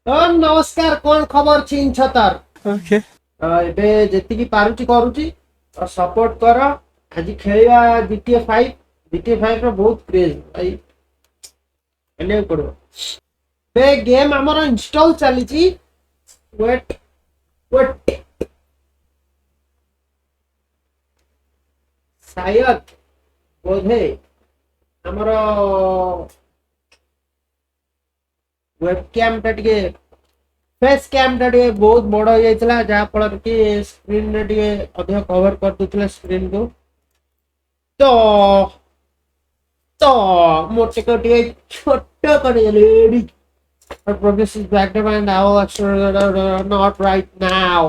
नमस्कार कौन खबर चीन छतार ओके एबे जेतिकी पारुची करूची और सपोर्ट कर आज खेलिया GTA 5 GTA 5 रो बहुत क्रेज भाई एने पड़ो बे गेम हमर इंस्टॉल चलीची वेट वेट शायद बोधे हमर वेबकैम टे फेस कैम टे बहुत बड़ हो जाता जहाँ फल कि स्क्रीन टे अधिक कवर कर दूसरे स्क्रीन को तो तो मोटे को टे छोट कर progressive background and not right now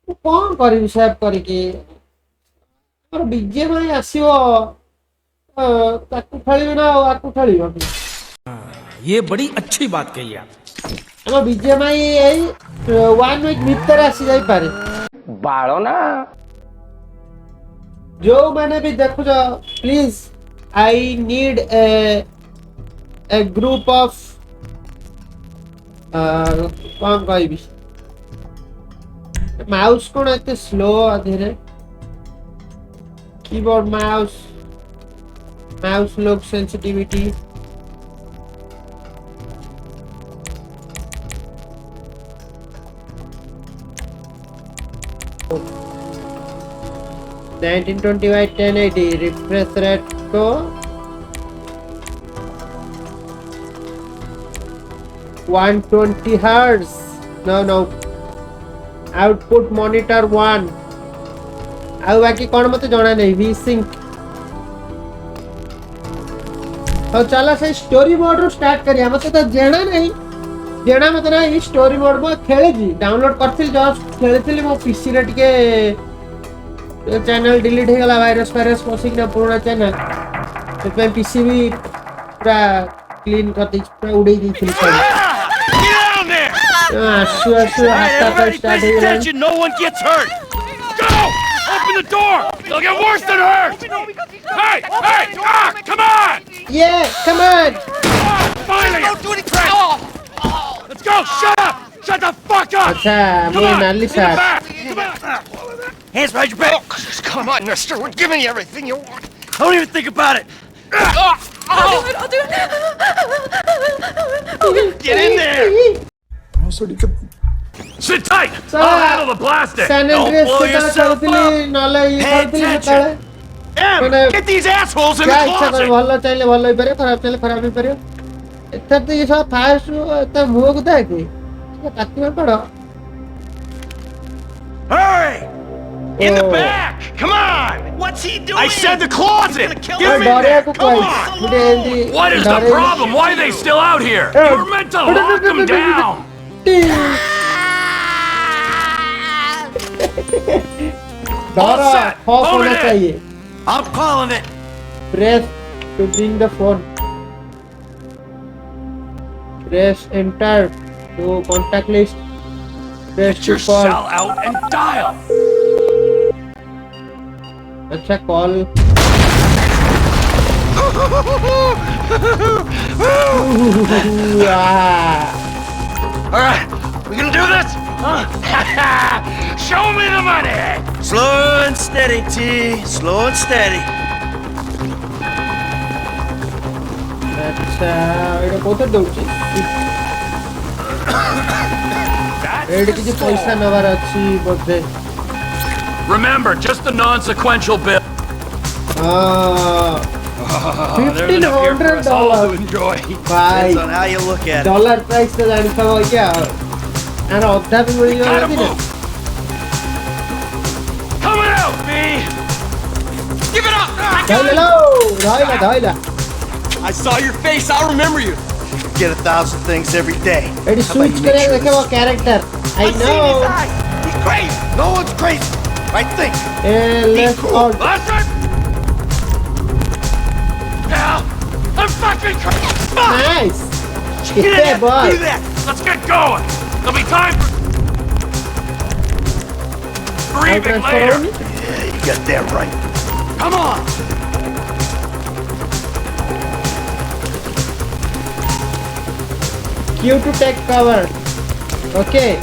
कौन करी सेव करके और बीजे में आसीओ ताकू खेलियो ना आकू खेलियो ये बड़ी अच्छी बात कही आप हम बीजे में यही 1 वीक भीतर आसी जाई पारे बाड़ो ना जो मैंने भी देखो जो please I need a group of कौन कही भी माउस कौन एते स्लो धीरे keyboard mouse mouse look sensitivity 1920 by 1080 refresh rate को 120 hertz no output monitor 1 ଆଉ ବାକି କଣ ମତେ ଜଣା ନାହିଁ V sync ଆଉ चला से स्टोरी मोड रो स्टार्ट करिया मते तो जेणा नहीं जेणा मते ना ई स्टोरी मोड में खेले जी डाउनलोड करथिल जस्ट खेलथिल मो पीसी रे टिके चैनल डिलीट हो गला वायरस पसिक ना पुराना चैनल तो पीसी भी पूरा क्लीन कर दी पूरा उड़े दी थी Attention, no one gets hurt. Go! Open the door. They'll get worse than hurt. Hey, come on! Yeah, come on. Finally! Don't do anything. Let's go. Shut up. Shut the fuck up. अच्छा मैं नाली साथ Hands behind your back. Oh, come on, mister. We're giving you everything you want. Don't even think about it. I'll do it. Get in there. Sit tight. I'll handle the blasting. Don't blow yourself up. Pay attention. Em, get these assholes in the closet. ଭଲ ଚାଇଲେ ଭଲ ହେଇ ପାରେ ଖରାପ ଚାଇଲେ ଖରାପ ହେଇ ପାରେ ଏଥର ତ ये सब फास्ट त मुंह को देखे काटी में पड़ो Hurry! In the back! Come on! What's he doing? I said the closet! Get him in डरे there! को Come कोई on! मुझे Hindi What is the problem? Why are they still out here? You were meant to lock them down! डरा खौफ होना चाहिए I'm calling it! press to bring the phone press enter to contact list press Get to your call cell out and dial! अच्छा call Alright, we gonna do this? Show me the money! Slow and steady, T. Slow and steady. अच्छा एटा कोते दउची एटा किछि पैसा noir अछि बोधे Remember, just the non-sequential bill. There's enough here for us all to $1,500 enjoy. भाई Depends on how you look at it. Dollar price तो जानी था वो क्या यार अद्धा भी मिल Gotta गया move! Coming out, B! Give it up! धाइला I saw your face. I'll remember you. Get 1,000 things every day. Eddie How about switch you make करे sure देखे वो this- character I I've seen his no eyes. He's crazy. No one's crazy. I think. Let's all Last time! Now, I'm fucking crazy! Fuck! Nice Get in Yeah, there. boy. Do that. Let's get going! There'll be time for grieving later! Yeah, you got that right. Come on! Q to take cover. Okay.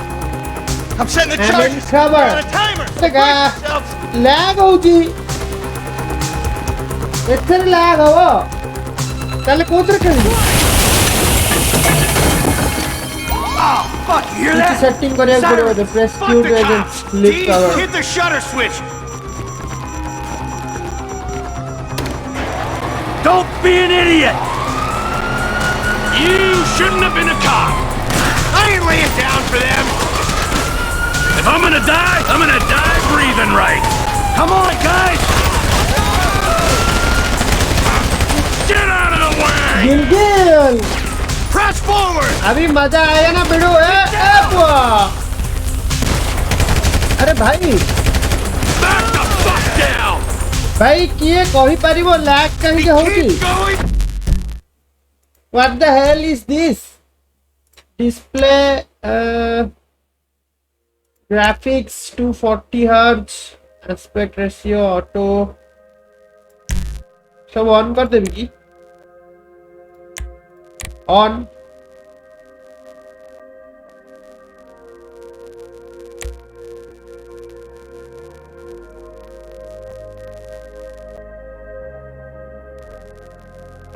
I'm setting the I'm in charges. cover. Got a timer. Look, Brace yourselves. lag ହଉଛି ଏଥିରେ lag ହବ ତାହେଲେ କୋଉଥିରେ ଖେଳିବି Oh, fuck, you hear କିଛି that? Setting କରିବାକୁ ପଡିବ ତ press Fuck Q the to cops. sleep D, cover hit the shutter switch. Don't be an idiot. You shouldn't have been a cop. I ain't laying down for them. If I'm gonna die breathing right. Come on, guys. Get out of the way! Gill Press forward. अभी मजा आया ना बिडू ए बुआ अरे भाई Back the fuck down! भाई किए कहि परिबो lag काहे होउची Keep going. what the hell is this display graphics 240 hertz aspect ratio auto सब ऑन कर देबी की ऑन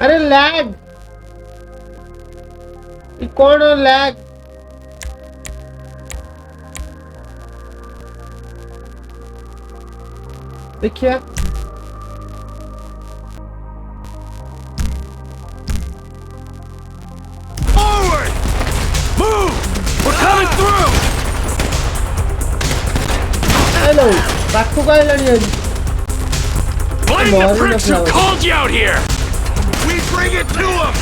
अरे लैग कौन लैग देखिए Forward. Move. We're coming through. Hello Baku का लड़ी है Blame the pricks who called you out here! We bring it to them.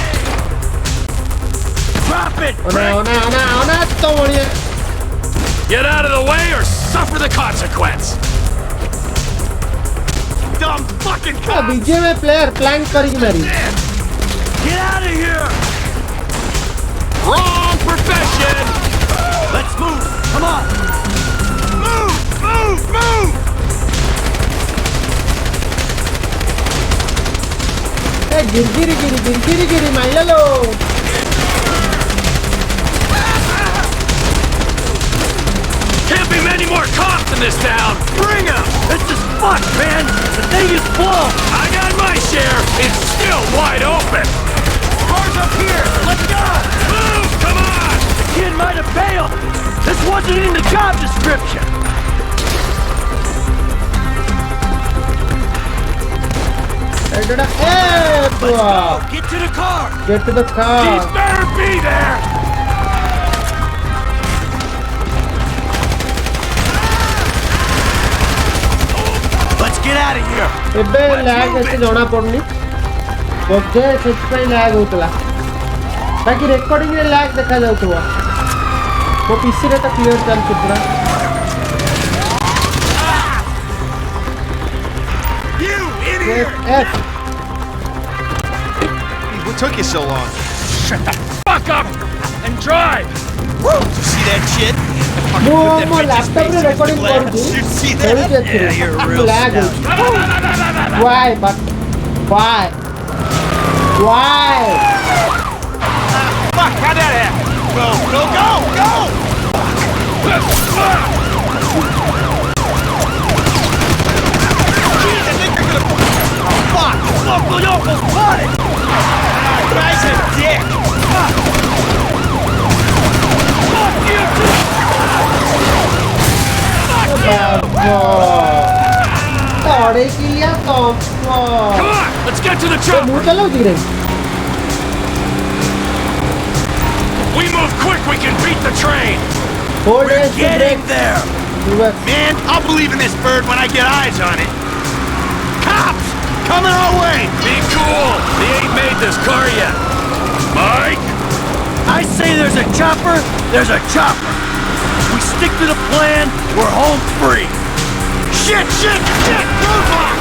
Drop it. ओना तो बढ़िया Get out of the way or suffer the consequence! Dumb fucking uh cops. बीजे में player Planck करी मारी Get out of here. Wrong profession! Let's move. Come on. Move. Move. Move. ए गिरगिरी माइला लो Can't be many more cops in this town! Bring him. This is fucked, man. The thing is blown. I got my share! It's still wide open! Cars up here. Let's go. Move! Come on! The kid might have bailed. This wasn't in the job description. ए बुआ Get to the car. get to the These car better be there! Let's get out of here. ଏବେ lag ଏତେ ଜଣା ପଡୁନି ବୋଧେ ସେଥିପାଇଁ lag ହଉଥିଲା ବାକି recording ରେ lag ଦେଖା ଯାଉଥିବ ମୋ PC ରେ ତ କ୍ଲିୟର ଚାଲିଛି ପୁରା You idiot. F What took you so long? Shut the fuck up and drive! Woo! Did you see that shit? ମୁଁ ମୋ ଲ୍ୟାପଟପ୍ ରେ ରେକର୍ଡିଂ କରୁଛି Did you see ଖେଳୁଛି that? ଏଥିରେ Yeah, you're a real lag scout. ହଉଛି why but why Fuck! How'd that happen? Go! Go! Go! Go! Jeez, I think they're gonna. Oh, fuck! Local yokel caught it! Guy's a dick! Fuck you too! तोड़े की लिया तो Come on! Let's get to the मुंह chopper! चलो धीरे We move quick, we can beat the train! Hold We're it, getting there! break. Man, I'll believe in this bird when I get eyes on it. Cops! Coming our way! Be cool! They ain't made this car yet! Mike! I say there's a chopper, there's a chopper. We stick to the plan, we're home free. Shit, shit, shit! Roadblock!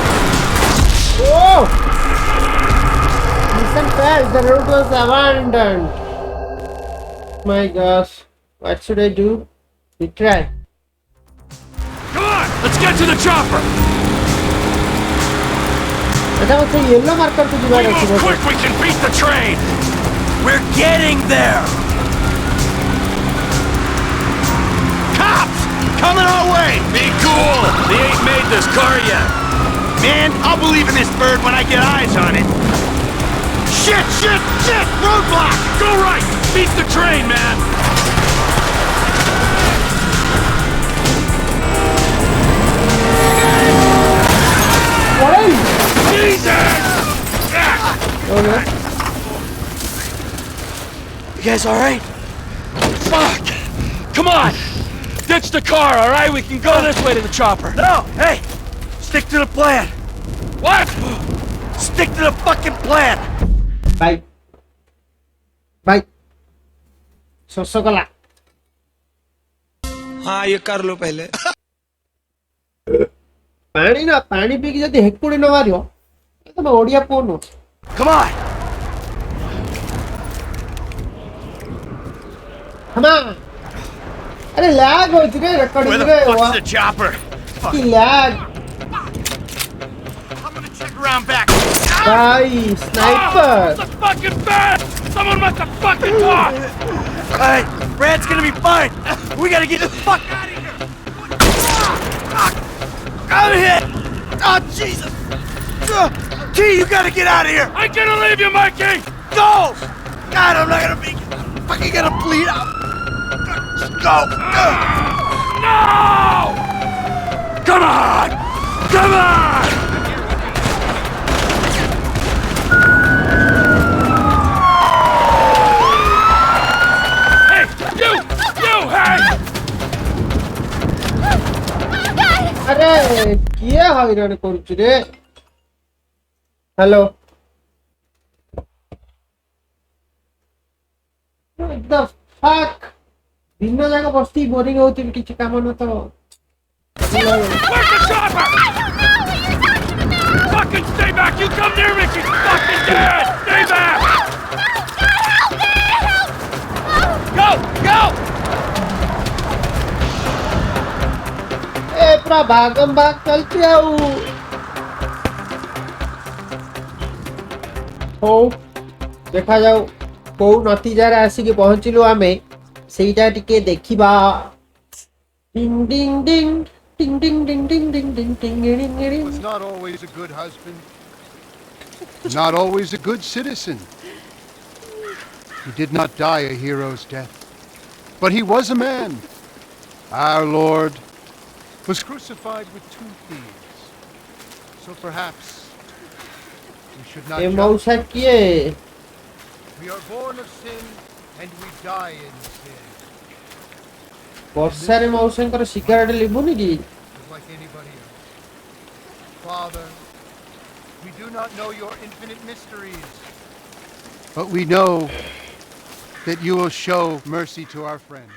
Oh! Mission failed. The road was abandoned. My gosh. What should I do? Retry. Come on! Let's get to the chopper! এটা হচ্ছে yellow marker to We divide move quick, we can beat the train! We're getting there! Coming our way! Be cool! They ain't made this car yet. Man, I'll believe in this bird when I get eyes on it. Shit, shit, shit! Roadblock! Go right! Beat the train, man! What? Jesus! Okay. You guys alright? Fuck! Come on! Ditch the car, alright? We can go this way to the chopper. No! Hey! Stick to the plan! What? Stick to the fucking plan! Bye. Bye. ଶୋଷ କଲା। हाँ ये कर लो पहले। ପାଣି ନା ପାଣି ପିଇକି ଯଦି ହେକୁଡି ନ ମାରିବ ତମେ ଓଡିଆ ପୁଅ ନୁହଁ। Come on! अरे लैग हो चुके रिकॉर्डिंग Where रे the fuck's वाह the chopper? Fuck. की lag I'm gonna check around back. भाई It's sniper a fucking bat! Someone must have fucking talked! Alright, Brad's gonna be fine. We gotta get the fuck out of here! Out of here! Oh, Jesus! T, you gotta get out of here! I'm gonna leave you, Mikey! Go! God, I'm not gonna be fucking gonna bleed out! Just go! No! Come on! Come on! Hey! You! Hey! अरे किए हईराण करूछु रे hello what the fuck दिन जाक बस्ती boring होती किछि काम न तो Where's the chopper? Fucking stay back! You come near me, she's fucking dead! Stay back! Go! Go! ए पूरा भागम भाग चलती आउ हो देखा जाऊ को नतीजार आसिक पहुंचलु आमे सेटा टिके देखिबा डिंग डिंग डिंग डिंग डिंग डिंग डिंग डिंग डिंग डिंग डिंग Was not always a good husband, not always a good citizen. He did not die a hero's death, but he was a man. Our Lord was crucified with 2 thieves. So perhaps we should not A judge. मौसा किए We are born of sin and we die in sin. ବର୍ଷାରେ ମୌସାଙ୍କର cigarette ଲିଭୁନି କି Just like anybody else. Father, we do not know your infinite mysteries, but we know that you will show mercy to our friend.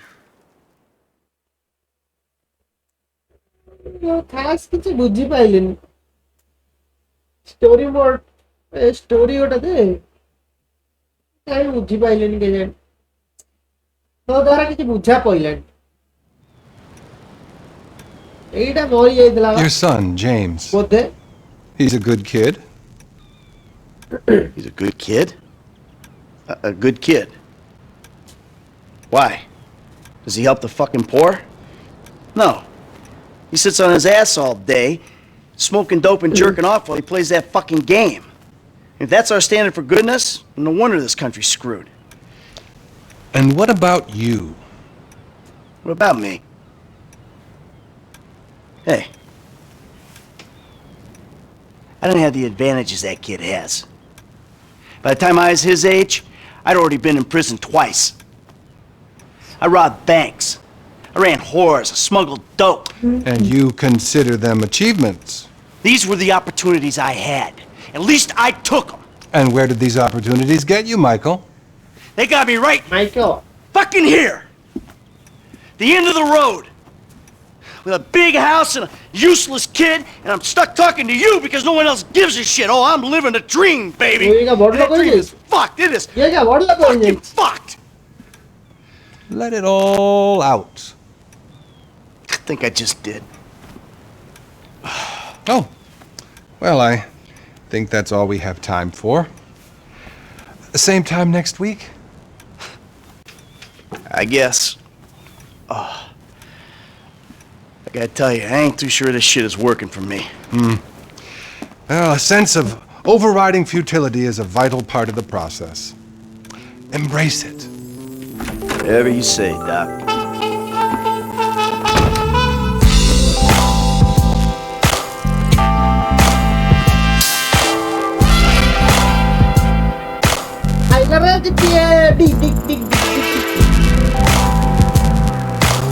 ଖାସ୍ କିଛି ବୁଝି ପାଇଲିନି story ମୋଡ story ଗୋଟେ ଦେ କାଇଁ ବୁଝି ପାଇଲିନି କେଜାଣି ତୋ ଦ୍ୱାରା କିଛି ବୁଝା ପଇଲାନି ଏଇଟା ମରି ଯାଇଥିଲା ବା Your son, James. ବୋଧେ He's a good kid. He's a good kid? A good kid. Why? Does he help the fucking poor? No. He sits on his ass all day, smoking dope and jerking off while he plays that fucking game. If that's our standard for goodness, no wonder this country's screwed. And what about you? What about me? Hey. I don't have the advantages that kid has. By the time I was his age, I'd already been in prison twice. I robbed banks. I ran whores. I smuggled dope. And you consider them achievements. These were the opportunities I had. At least I took them. And where did these opportunities get you, Michael? They got me right Michael fucking here. The end of the road. With a big house and a useless kid, and I'm stuck talking to you because no one else gives a shit. Oh, I'm living a dream, baby. You got what And that look dream like is fucked. It is ଇଏ ଯା ବଡ ଲୋକ fucking ହେଇଯାଇଛି fucked. Let it all out. I think I just did. Oh, well, I think that's all we have time for. The same time next week? I guess. I gotta tell you, I ain't too sure this shit is working for me. Well, a sense of overriding futility is a vital part of the process. Embrace it. Whatever you say, Doc.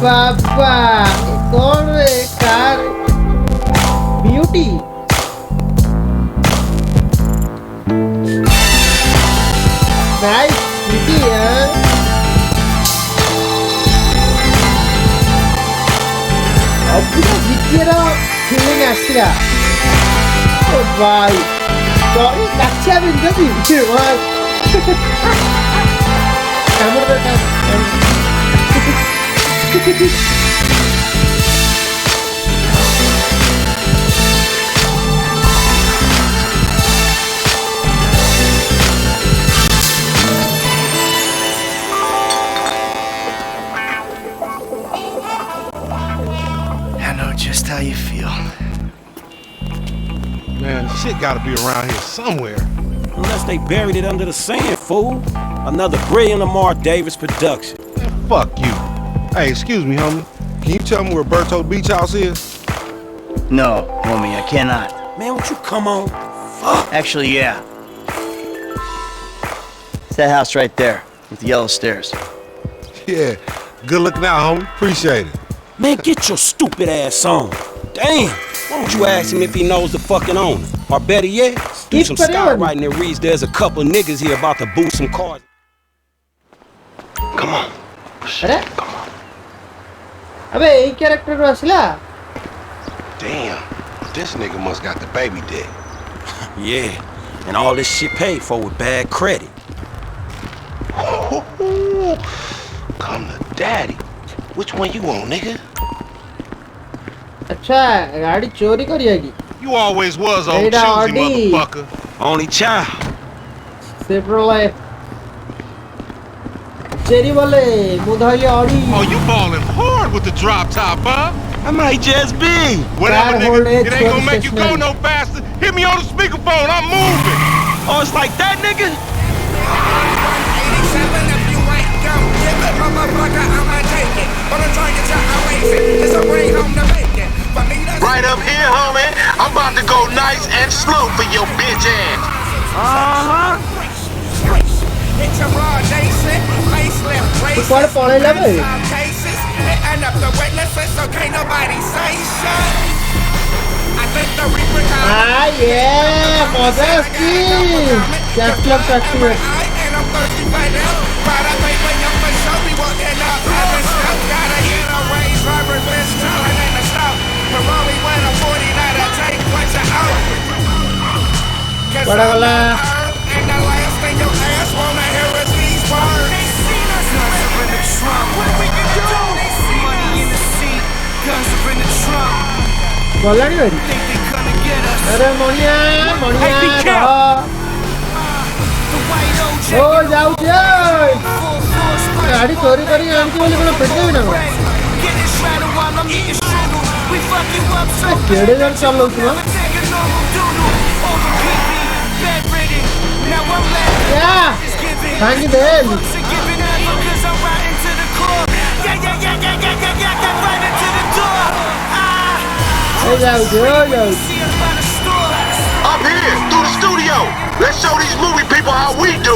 बाबा कौन है car beauty nice beauty है अब पूरा जितेरा feeling आसिला ओ भाई sorry कच्चा बिंदु भी भाई कैमरा का I know just how you feel. Man, the shit gotta be around here somewhere. Unless they buried it under the sand, fool. Another brilliant Lamar Davis production. Man, fuck you. Hey, excuse me, homie. Can you tell me where Berto Beach House is? No, homie, I cannot. Man, won't you come on? Actually, yeah. It's that house right there with the yellow stairs. Yeah. Good looking out, homie. Appreciate it. Man, get your stupid ass on. Damn. Why don't you ask him if he knows the fucking owner? Or better yet, do some skywriting that reads there's a couple niggas here about to boost some cars. Come on. अरे अबे ये character असला Damn. This nigga must got the baby dick. Yeah, and all this shit paid for with bad credit. Come to daddy. Which one you want, nigga? अच्छा गाड़ी चोरी करिएगी You always was old Hey, choosy, Dawdy. motherfucker. Only child. Chevrolet cherry बोले मुधाई Audi Oh, you balling hard with the drop top, huh? I might just be. Whatever, Bad nigga. old age It ain't gonna make you go stationary. no faster. Hit me on the speakerphone. I'm moving. Oh, it's like that, nigga? Right up here, homie. I'm about to go nice and slow for your bitch ass. तू कौन पढ़े लगे हाँ ये मजा की cash club taxi बड़ा वाला बोला नहीं मेरी अरे मोनिया मोनिया ओ जाऊ जाओ गाड़ी चोरी करी आंटी बोले कोन पेटे भी ना केड़े जन चलो तुम क्या भांगी दे जाओ जाओ Up here, through the studio. Let's show these movie people how we do.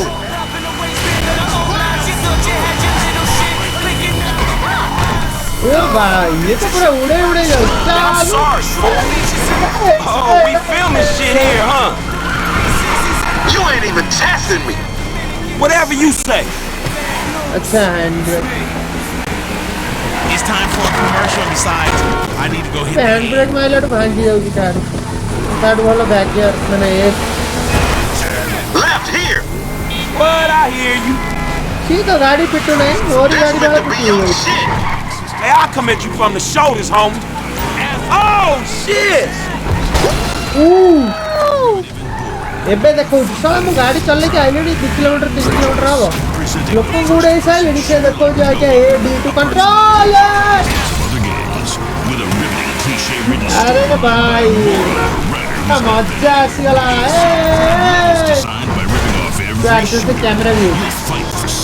ओ भाई ये तो पूरा उड़े उड़े जाओ I'm sorry. Oh, we filming shit here, huh? You ain't even testing me. Whatever you say. अच्छा hand It's time for a commercial. Besides, I need to go hit hand brake मारला तो भांगी जाओ गिटार गिटार वाला back gear मैंने ये Left here. But I hear you. ठीक है गाड़ी पिटो नहीं और This गाड़ी meant वाला to be पिटो your shit. Hey, I'll come at you from the shoulders, homie. Oh, shit! ଏବେ ଦେଖୁ ସାରା ମୁଁ ଗାଡ଼ି ଚଲେଇକି ଆଇଲିଣି 2 କିଲୋମିଟର 3 କିଲୋମିଟର ହବ ଲୋକ ଗୁଡ଼େ ସାଇଲେଣି ସେ ଦେଖଉଛି ଆଜ୍ଞା ଏ ଡି ଟୁ କଣ୍ଟ୍ରୋଲ अरे भाई मजा आसीगला से कैमेरा व्यू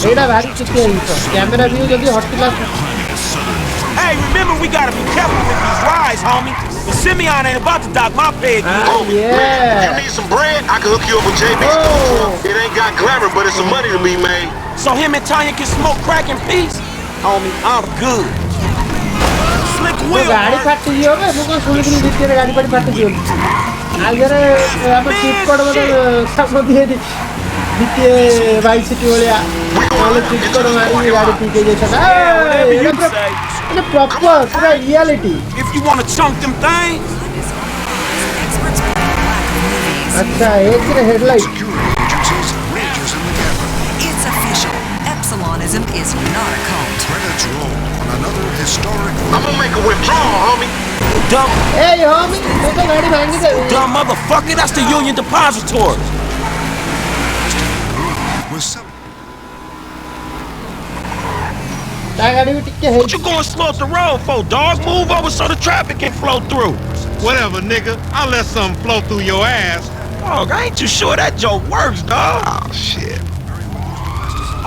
एटा भारी चिके कैमेरा व्यू जदी हटिला Hey, remember we gotta be careful with these rides, homie. The Simeon ain't about to dock my pay. Yeah. You need some bread? I can hook you up with JB. It ain't got glamour, but it's some money to be made. So him and Tanya can smoke crack in peace? Homie, I'm good. Slick Will. गाड़ी फट गई होवे मुको सुनी सुनी दिखे गाड़ी फट गई आगरे हम चिप कोड मत सब दिए दिखे बाइक सिटी वाले वाले चिप कोड मारी गाड़ी पीके जैसा ना प्रॉपर पूरा reality If you want to chunk them things. अच्छा एक headlight It's official. Epsilonism is not a cult. Credits roll on another historic. I'm gonna make a withdrawal, homie. Dumb. Hey, homie, तो गाड़ी भांग दे Dumb motherfucker, that's the Union Depository. What you going slow up the road for, dog? Move over so the traffic can flow through. Whatever, nigga. I'll let something flow through your ass. Dog, I ain't too sure that joke works, dog. Oh, shit.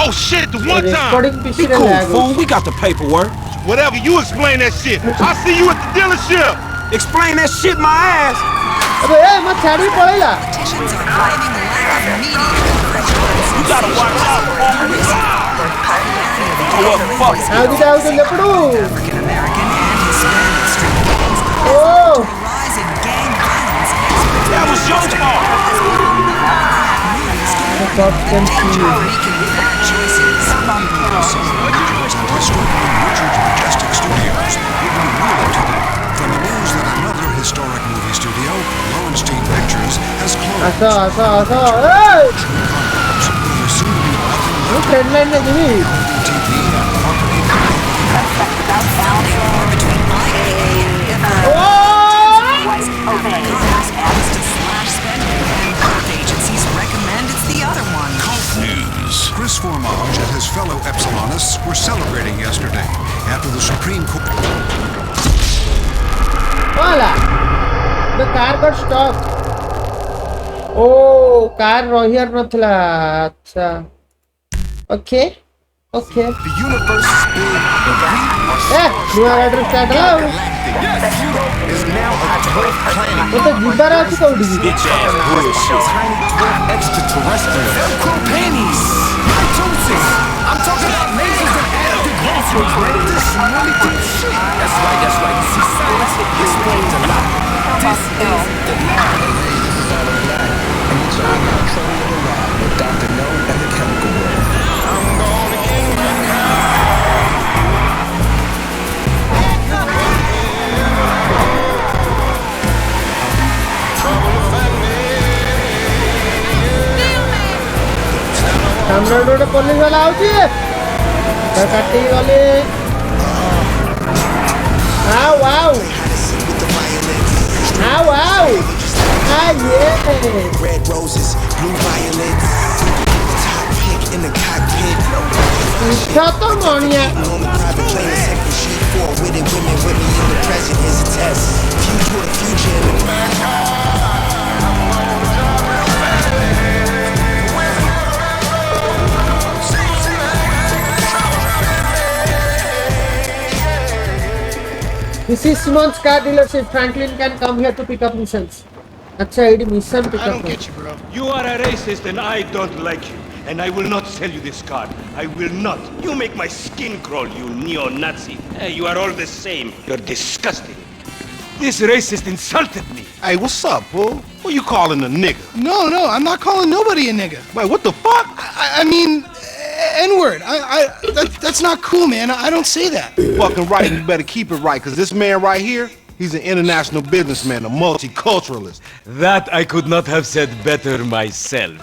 Oh, shit, the one time. Be cool, fool. We got the paperwork. Whatever, you explain that shit. I'll see you at the dealership. Explain that shit my ass. अबे मैं छाड़ी पड़ेगा Politicians are blaming the lack of media coverage. You gotta watch out, homie. Oh, what the fuck? How did I get African American and Hispanic street gangs. Oh. The rise in gang violence. That was your fault. Making bad choices. Majestic Studios will be real today from the news that another historic movie studio, Lowenstein Pictures, has closed. Hey! You trend line में नहीं Chris Formage and his fellow Epsilonists were celebrating yesterday after the Supreme Court. Voila! The car got stopped. Oh, car here नथला. अच्छा. Okay. Okay. The universe is big. New rider start now. Is now a dwarf planet. वो तो जिब्बारा अच्छी कौड़ी थी. Bitch ass bullshit. Tiny dwarf extraterrestrial. Velcro panties. I'm talking about lasers that add up to groceries, man. This is really good shit. That's right. You see, science explains a lot. This is the with Dr. No and the chemical world. I'm gonna get my सामने road police वाला आउची है तो कट्टी वाले आओ Red roses, blue violets. Top pick in the cockpit. अच्छा तो Moniya On the private plane, a second sheet. 4 witted women with me in the present. Here's a test. Future with the future in the This is Simon's car dealership. Franklin can come here to pick up missions. अच्छा Eddie mission pick I don't get you, bro. You are a racist and I don't like you. And I will not sell you this car. I will not. You make my skin crawl, you neo-Nazi. Hey, you are all the same. You're disgusting. This racist insulted me. Hey, what's up, fool? Who you calling a nigga? No, I'm not calling nobody a nigga. Wait, what the fuck? I mean, N-word. That's not cool, man. I don't say that. Fucking right, and you better keep it right, because this man right here, he's an international businessman, a multiculturalist. That I could not have said better myself.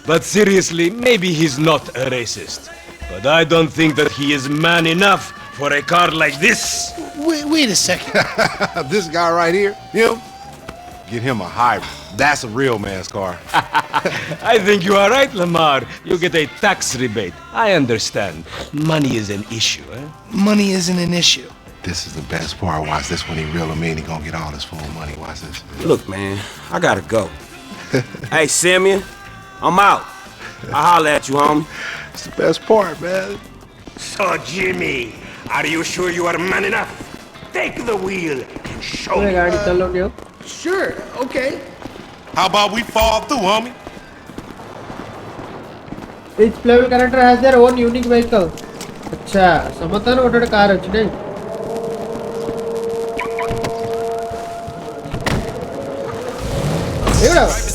But seriously, maybe he's not a racist. But I don't think that he is man enough for a car like this. Wait a second. This guy right here, him, get him a hybrid. That's a real man's car. I think you are right, Lamar. You get a tax rebate. I understand. Money is an issue, eh? Money isn't an issue. This is the best part. Watch this when he reel him in. He gonna get all his full money. Watch this. Look, man, I gotta go. Hey, Simeon, I'm out. I'll holler at you, homie. It's the best part, man. So, Jimmy, are you sure you are man enough? Take the wheel and show me. गाड़ी चलोगे? Sure, okay. How about we fall through, homie? Each playable character has their own unique vehicle. अच्छा, समझता ना वो car अच्छी नहीं?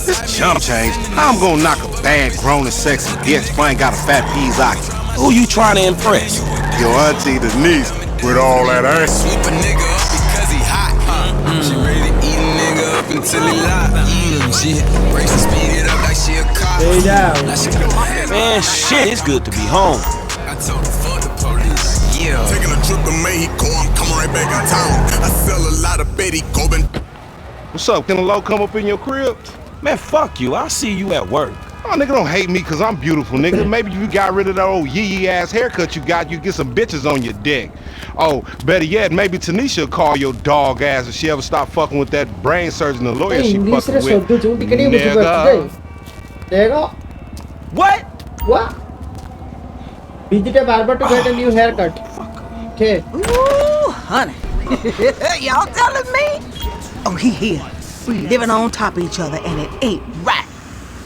This chump change. How I'm gonna knock a bad, grown and sexy bitch if I ain't got a fat Pizzaki? Who you trying to impress? Your auntie, the niece, with all that ass. Sweep a nigga up because he hot. She ready to eat a nigga up until he lock. She breaks and speed it up like she a cop. Man, shit, it's good to be home. I told her fuck the police. Yeah. Taking a trip to Mexico, I'm coming right back in town. I sell a lot of Betty Coben. What's up? Can a low come up in your crib? Man, fuck you. I'll see you at work. Oh, nigga, don't hate me because I'm beautiful, nigga. Maybe if you got rid of that old yee-yee ass haircut you got, you get some bitches on your dick. Oh, better yet, maybe Tanisha will call your dog ass if she ever stop fucking with that brain surgeon and lawyer she fucking with. Nigga. Nigga. What? What? Visit a barber to get a new haircut. Okay. Ooh, honey. Y'all telling me? Oh, he here. We living on top of each other and it ain't right.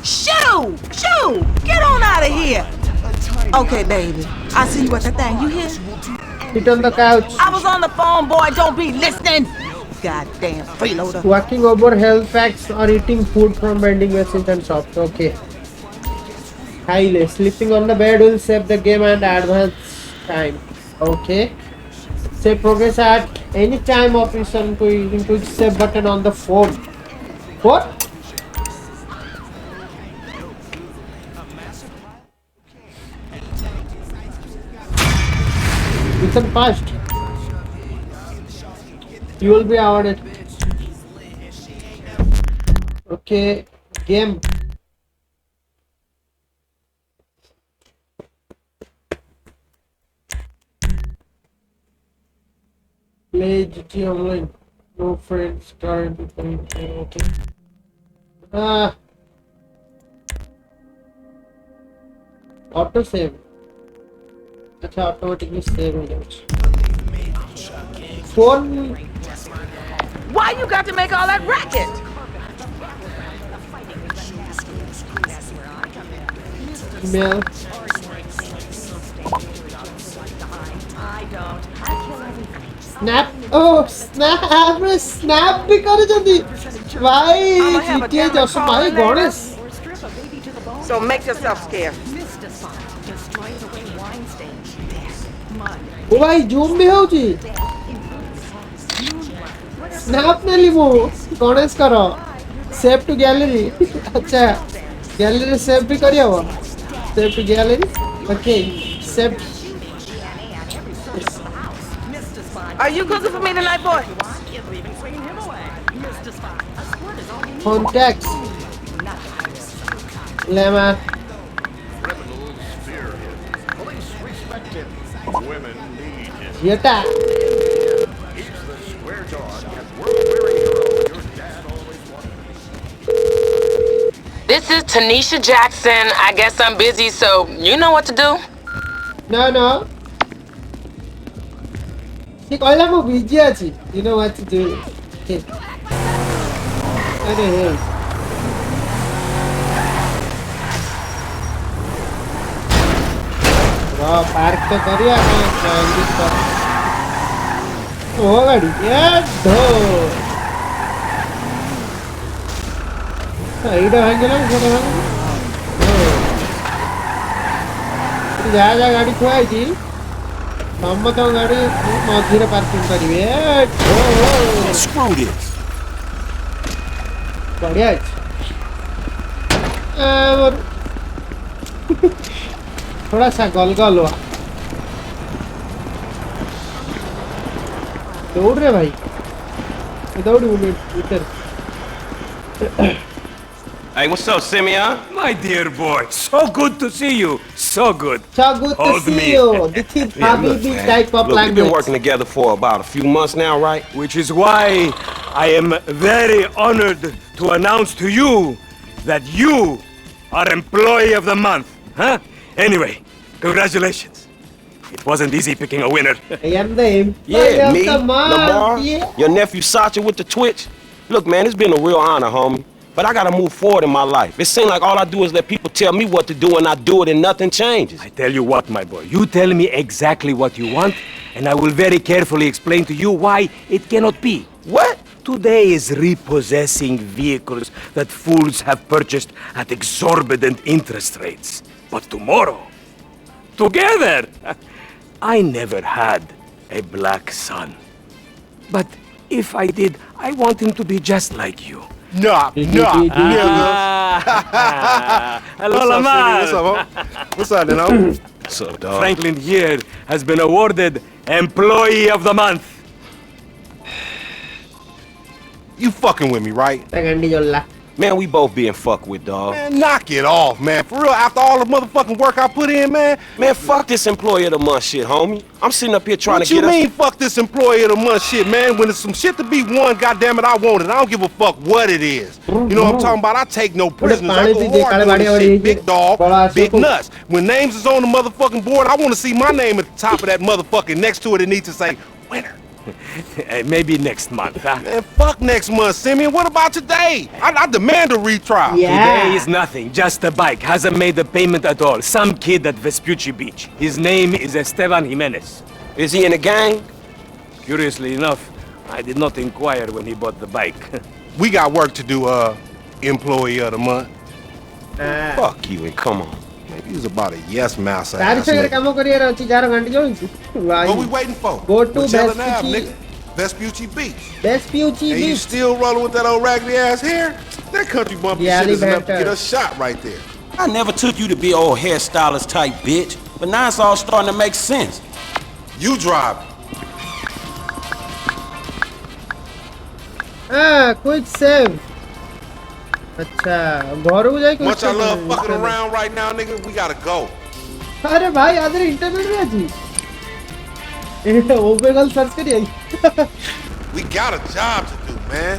Shoo! Shoo! Get on out of here! Okay, baby. I see you at the thing. You hear? Sit on the couch. I was on the phone, boy. Don't be listening. Goddamn freeloader. Walking over health packs or eating food from vending machines and shops. Okay. Highly. Sleeping on the bed will save the game and advance time. Okay. Save progress at any time of using quick save button on the phone. What? Listen fast. You will be awarded. Okay, game. Play GT Online. No friends. Current. Okay. Auto save. अच्छा automatically save हो जाए phone Why you got to make all that racket? email snap oh snap snap भी करे जल्दी भाई GTA जैसा भाई goddess So make yourself scarce. ओ भाई जूम भी हो जी स्नैप ने ली वो गणेश करो सेव टू गैलरी अच्छा गैलरी सेव भी करिए वो save to gallery okay save Are you cooking for me tonight, boy? contacts Lemma Yeta This is Tanisha Jackson. I guess I'm busy, so you know what to do? No. She called him a busy. You know what to do. Okay. Hey. Park तो करिए ओ गाड़ी एटा जहाँ जहाँ गाड़ी थुआई समस्त गाड़ी मझे parking करेंगे बढ़िया थोड़ा सा गल हुआ दौड़ रहे भाई दौड़ इधर Hey, what's up, Simeon? My dear boy, so good to see you. So good. So good to Hold see me. you. This is Habibi man. type of Look, we've been language. working together for about a few months now, right? Which is why I am very honored to announce to you that you are Employee of the Month. Huh? Anyway, congratulations. It wasn't easy picking a winner. I am the employee Yeah, of me, the month. Lamar, Yeah. your nephew Sacha with the Twitch. Look, man, it's been a real honor, homie. But I gotta move forward in my life. It seems like all I do is let people tell me what to do and I do it and nothing changes. I tell you what, my boy. You tell me exactly what you want, and I will very carefully explain to you why it cannot be. What? Today is repossessing vehicles that fools have purchased at exorbitant interest rates. But tomorrow, together, I never had a black son. But if I did, I want him to be just like you. Nah, Hello, Lamar. What's up, homie? What's up, then, homie? What's up, dog? Franklin here has been awarded Employee of the Month. You fucking with me, right? Man, we both being fucked with, dog. Man, knock it off, man. For real, after all the motherfucking work I put in, man. Man, fuck this Employee of the Month shit, homie. I'm sitting up here trying What to you get us... mean, fuck this Employee of the Month shit, man? When there's some shit to be won, goddammit, I want it. I don't give a fuck what it is. You know what I'm talking about? I take no prisoners. I go hard doing this shit. Big dog, big nuts. When names is on the motherfucking board, I want to see my name at the top of that motherfucking next to it. It needs to say, winner. Maybe next month, huh? Man, fuck next month, Simeon. What about today? I demand a retrial. Today is nothing, just a bike. Hasn't made the payment at all. Some kid at Vespucci Beach. His name is Esteban Jimenez. Is he in a gang? Curiously enough, I did not inquire when he bought the bike. We got work to do, Employee of the Month. Fuck you and come on. Maybe he's about a yes mouse ass What nigga. are we waiting for? Go to Magellan Ave, Vespucci. nigga. Vespucci Beach. Vespucci And you Beach. still rolling with that old raggedy ass hair? That country bumpkin Yeah, shit is enough to Banter. get us shot right there. I never took you to be old hairstylist type bitch, but now it's all starting to make sense. You drive. Quick save. अच्छा घर को जाए Much I love fucking around right now, nigga, we gotta go. अरे भाई आधे internet में आजी ओपेगल search करिए We got a job to do, man.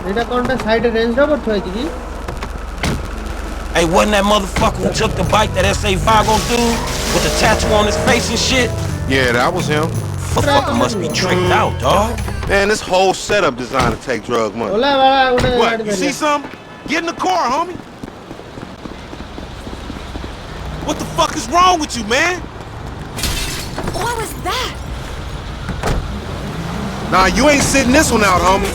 এটা কোনটা সাইডে রেঞ্জ রোবট হয়েছে কি Hey, wasn't that motherfucker who took the bike that S.A. Vago dude with the tattoo on his face and shit? Yeah, that was him. Motherfucker must be tricked out, dog. Man, this whole setup designed to take drug money. ओला वाला उड़े What? You see something? Get in the car, homie. What the fuck is wrong with you, man? What was that? Nah, you ain't sitting this one out, homie.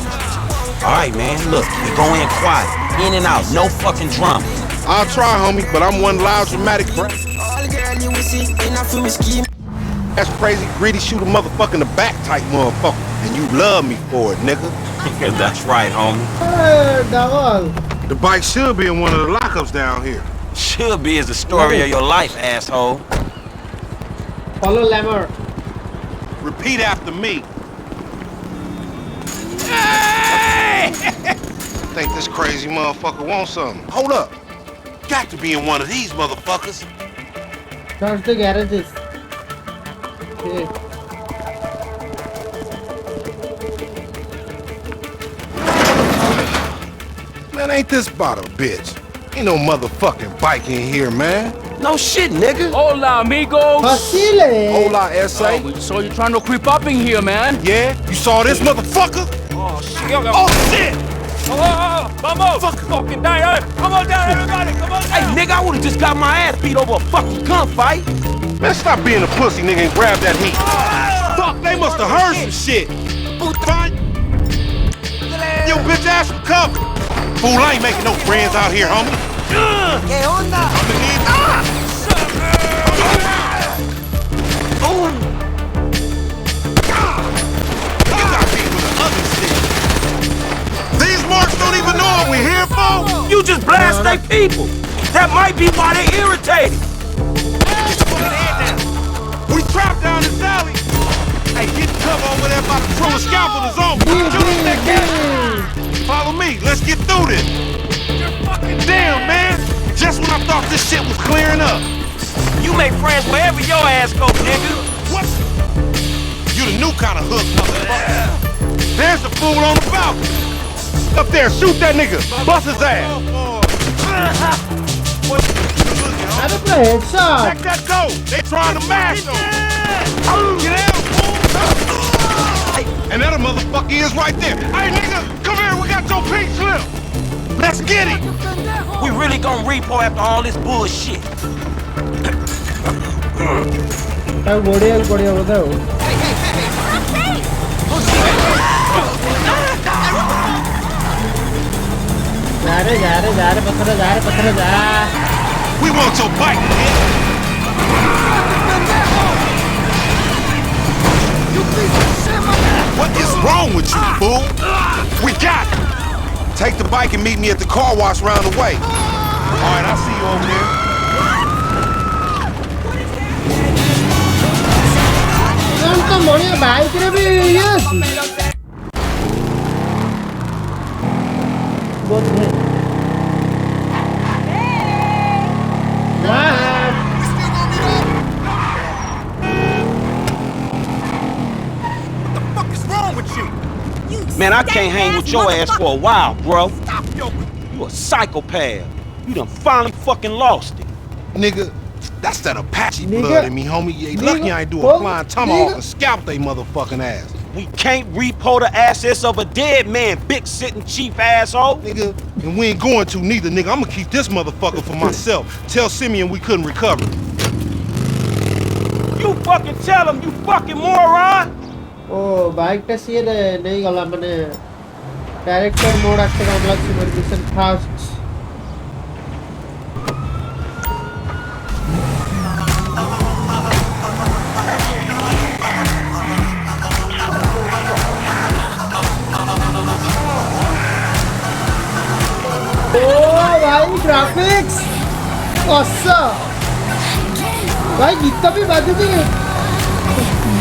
All right, man, look, we go in quiet, in and out, no fucking drama. I'll try, homie, but I'm one loud, dramatic brat. That's crazy, greedy, shoot a motherfucker in the back type motherfucker. And you love me for it, nigga. That's right, homie. The bike should be in one of the lockups down here. Should be is the story of your life, asshole. Follow Lamar. Repeat after me. I think this crazy motherfucker wants something. Hold up. Got to be in one of these motherfuckers. Search the garages. Okay. Man, ain't this about a bitch? Ain't no motherfucking bike in here, man. No shit, nigga. Hola, amigos. Hola, S.A. So you're trying to creep up in here, man? Yeah? You saw this motherfucker? Oh, shit. Oh, shit! Vamos! Fucking die! Come on down, everybody! Come on down! Hey, nigga, I would've just got my ass beat over a fucking gunfight. Man, stop being a pussy, nigga, and grab that heat. Fuck, they must have heard some shit. Fine. Yo, bitch ass recover. Fool, I ain't making no friends out here, homie. ¿Qué onda? These marks don't even know what we're here for. You just blast their people. That might be why they irritated. We trapped down this alley. Hey, get cover over there by the true scalpel is on. Shoot up that cat. Follow me. Let's get through this. Damn, man. Just when I thought this shit was clearing up. You make friends wherever your ass go, nigga. What? You the new kind of hook, motherfucker. There's the fool on the balcony. Up there, shoot that nigga. Bust his ass. That's a headshot. Check that door. They trying to mash them. Get out. And that a motherfucker is right there. Hey, nigga, come here. We got your pink slip. Let's get it. We really gonna repo after all this bullshit. Godiya boda ho. जा रहे पत्थर जा। We want your bike, man. What is wrong with you, fool? We got it. Take the bike and meet me at the car wash round the way. All right, I'll see you over there. तो बढ़िया bike रे भी ये बहुत है Man, I can't hang with your ass for a while, bro. You a psychopath. You done finally fucking lost it. Nigga, that's that Apache blood in me, homie. You ain't lucky I ain't do a flying tomahawk and scalp they motherfucking ass. We can't repo the assets of a dead man, big sitting chief asshole. Nigga, and we ain't going to neither, nigga. I'ma keep this motherfucker for myself. Tell Simeon we couldn't recover. You fucking tell him, you fucking moron! Oh, bike ta siye nahi gala mane character mode achte kam lagche mission fast oh bhai graphics awesome bhai gita bhi bajuji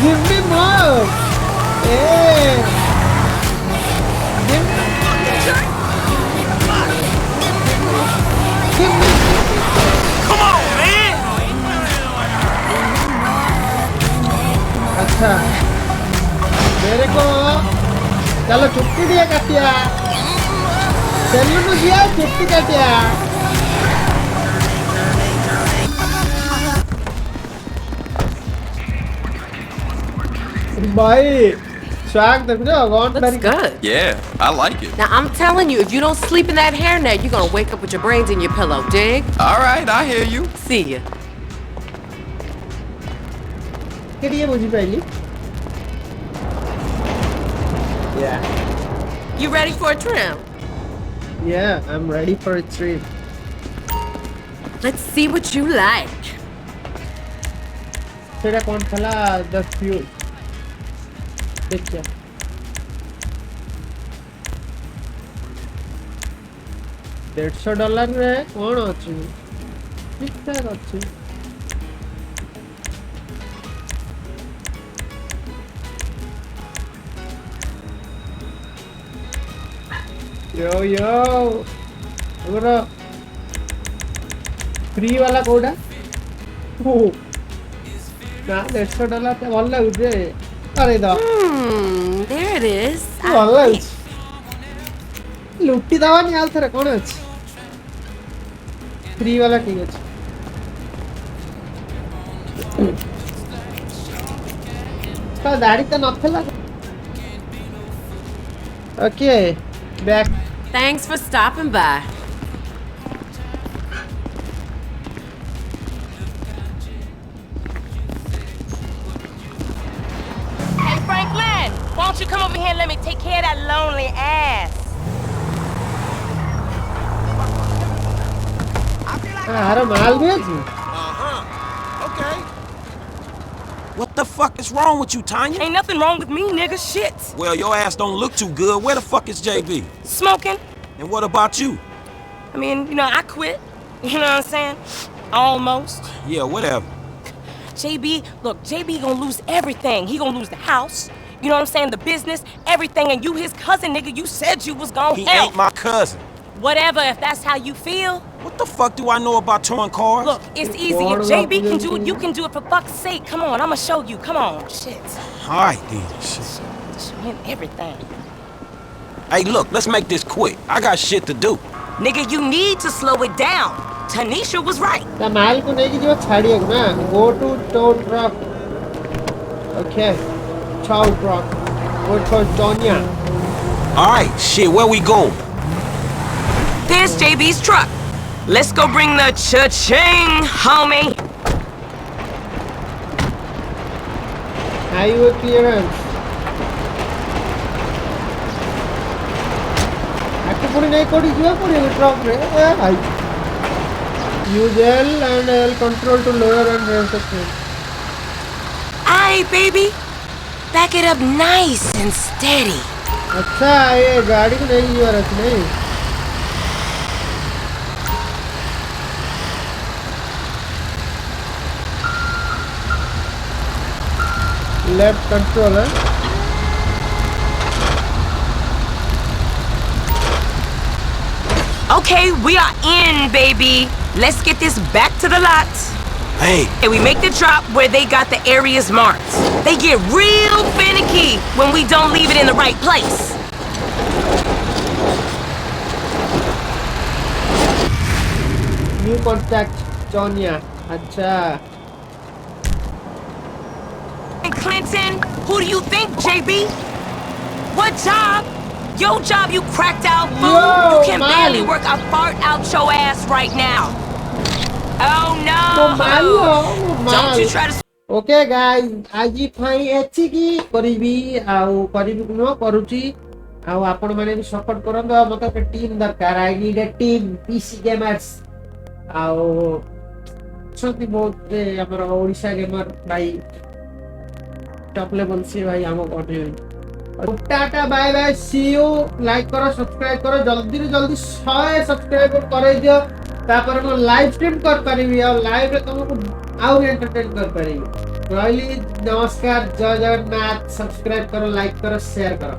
give me more hey give me come on man अच्छा मेरे को चलो छुट्टी दिया काटिया salon दिया छुट्टी काटिया भाई swag looks good. Yeah, I like it. Now I'm telling you, if you don't sleep in that hairnet, you're gonna wake up with your brains in your pillow. Dig? All right, I hear you. See ya. Yeah. You ready for a trim? Yeah, I'm ready for a trim. Let's see what you like. तेरा कौन फला the fuel? देखिए $150 रे कौन अच्छी ठीक ठाक अच्छी यो अगर फ्री वाला कोड है ओ ना $150 ते भल लाଗୁছে अरे दा there it is. भल लाଗୁଛି लुटी दवानी आल थरे कोन अछि फ्री वाला ठीक अछि ता दाढ़ी त नथला okay back Thanks for stopping by. Hey, Franklin, why don't you come over here and let me take care of that lonely ass? अरे माल भी अछि Okay. What the fuck is wrong with you, Tanya? Ain't nothing wrong with me, nigga. Shit. Well, your ass don't look too good. Where the fuck is JB? Smoking. And what about you? I mean, you know, I quit. You know what I'm saying? Almost. Yeah, whatever. JB, look, JB gonna lose everything. He gonna lose the house, you know what I'm saying, the business, everything, and you his cousin, nigga, you said you was gonna help. He ain't my cousin. Whatever, if that's how you feel. What the fuck do I know about towing cars? Look, it's easy. If JB can do it, you can do it, for fuck's sake. Come on, I'ma show you. Come on, shit. All right, then. Shit. Show him everything. Hey, look, let's make this quick. I got shit to do. Nigga, you need to slow it down. Tanisha was right. The माल को नहीं कीजिए छाड़िए ना. Go to tow truck. Okay. Tow truck. Go for Tonya. All right, shit, where we going? There's JB's truck. Let's go bring the cha-ching, homie. Highway clearance. Aku pun naik kodi juga pun yang truck re. Use L and L control to lower and raise the speed. Aye, baby. Back it up nice and steady. अच्छा ये गाड़ी को नहीं use रख नहीं. Left controller. Okay, we are in, baby. Let's get this back to the lot. Hey. And we make the drop where they got the areas marked. They get real finicky when we don't leave it in the right place. New contact, Tonya. अच्छा. Hey, Clinton, who do you think, JB? What job? Your job, you cracked out fool. Yo, You can man. barely work a fart out your ass right now. Oh no! Don't you try to. Okay, guys. आजी phi Aichi की करीबी आउ करीबी कुनो करूची आउ आपण माने भी सपोर्ट करंदो आ मते एक टीम दरकार. I need a team PC gamers आउ छति बहुत हमर ओडिसा गेमर भाई टॉप लेवल से भाई हमो कोठे. Tata bye bye see you. Like करो सब्सक्राइब करो जल्दी रे जल्दी 100 सब्सक्राइब करे दियो तापर हम लाइव स्ट्रीम कर परिबी आ लाइव रे तुमको आउ एंटरटेन कर परिबी. रहिली नमस्कार जय जगन्नाथ. सब्सक्राइब करो लाइक करो शेयर करो.